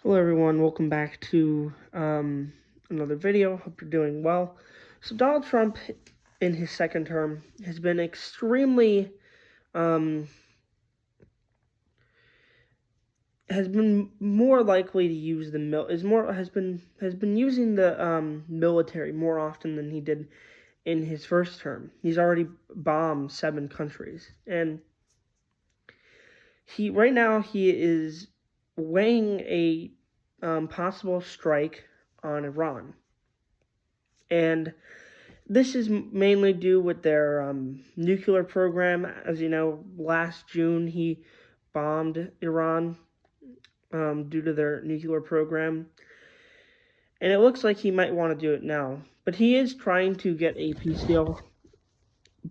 Hello everyone, welcome back to another video. Hope you're doing well. So Donald Trump in his second term has been extremely um, has been more likely to use the has been using the military more often than he did in his first term. He's already bombed 7 countries, and he is weighing a possible strike on Iran. And this is mainly due with their nuclear program. As you know, last June he bombed Iran due to their nuclear program. And it looks like he might want to do it now. But he is trying to get a peace deal.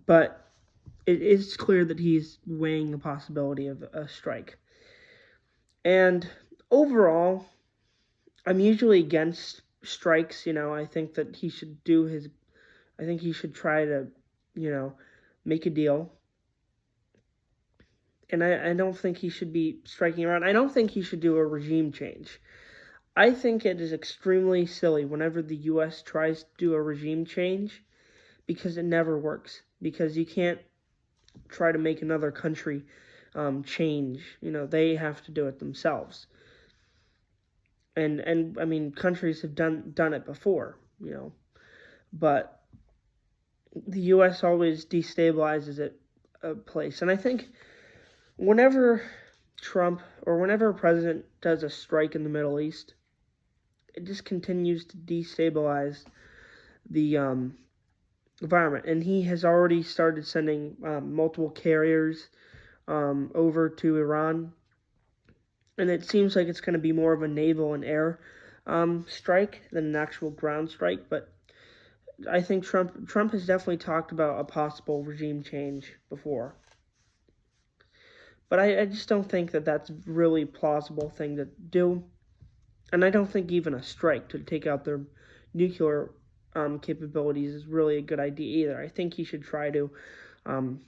But it is clear that he's weighing the possibility of a strike. And overall, I'm usually against strikes. I think that he should do his. I think he should try to, make a deal. And I don't think he should be striking around. I don't think he should do a regime change. I think it is extremely silly whenever the U.S. tries to do a regime change because it never works. Because you can't try to make another country change. They have to do it themselves. And I mean, countries have done it before. But the U.S. always destabilizes a place, and I think whenever whenever a president does a strike in the Middle East, it just continues to destabilize the environment. And he has already started sending multiple carriers over to Iran, and it seems like it's going to be more of a naval and air strike than an actual ground strike. But I think Trump has definitely talked about a possible regime change before. But I just don't think that that's really plausible thing to do. And I don't think even a strike to take out their nuclear capabilities is really a good idea either. I think he should try to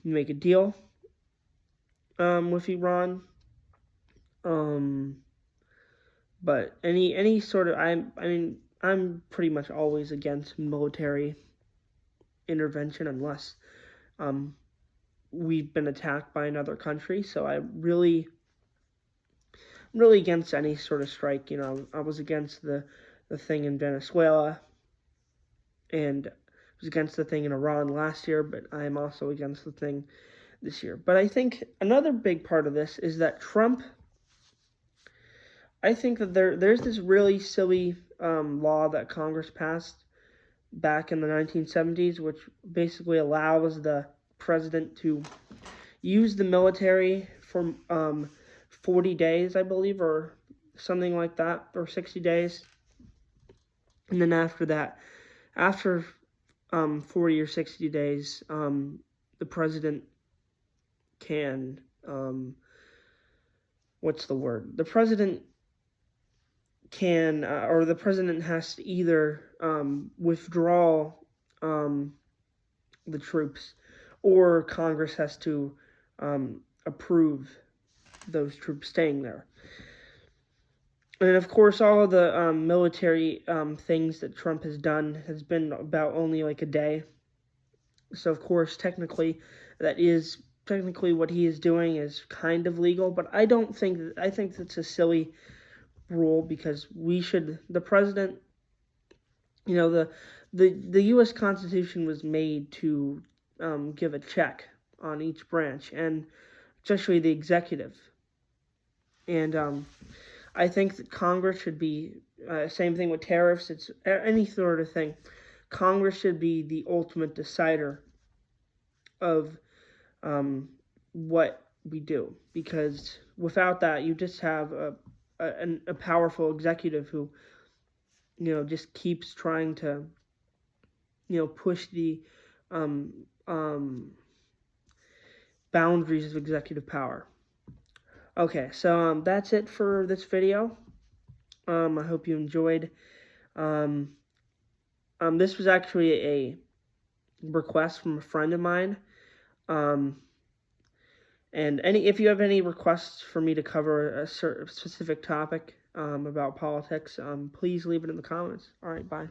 make a deal with Iran. But any sort of I'm pretty much always against military intervention unless we've been attacked by another country. So I'm really against any sort of strike. I was against the thing in Venezuela, and I was against the thing in Iran last year, but I am also against the thing this year. But I think another big part of this is that Trump. I think that there's this really silly law that Congress passed back in the 1970s, which basically allows the president to use the military for 40 days, I believe, or something like that, or 60 days. And then after 40 or 60 days, the president can, what's the word? The president can, or the president has to either withdraw the troops, or Congress has to approve those troops staying there. And of course, all of the military things that Trump has done has been about only like a day. So of course, technically what he is doing is kind of legal, but I think that's a silly rule because the president, the U.S. Constitution was made to give a check on each branch, and especially the executive. And I think that Congress should be, same thing with tariffs, it's any sort of thing. Congress should be the ultimate decider of what we do, because without that, you just have a powerful executive who, just keeps trying to, push the boundaries of executive power. Okay, so that's it for this video. I hope you enjoyed. This was actually a request from a friend of mine. And if you have any requests for me to cover a certain specific topic about politics, please leave it in the comments. All right, bye.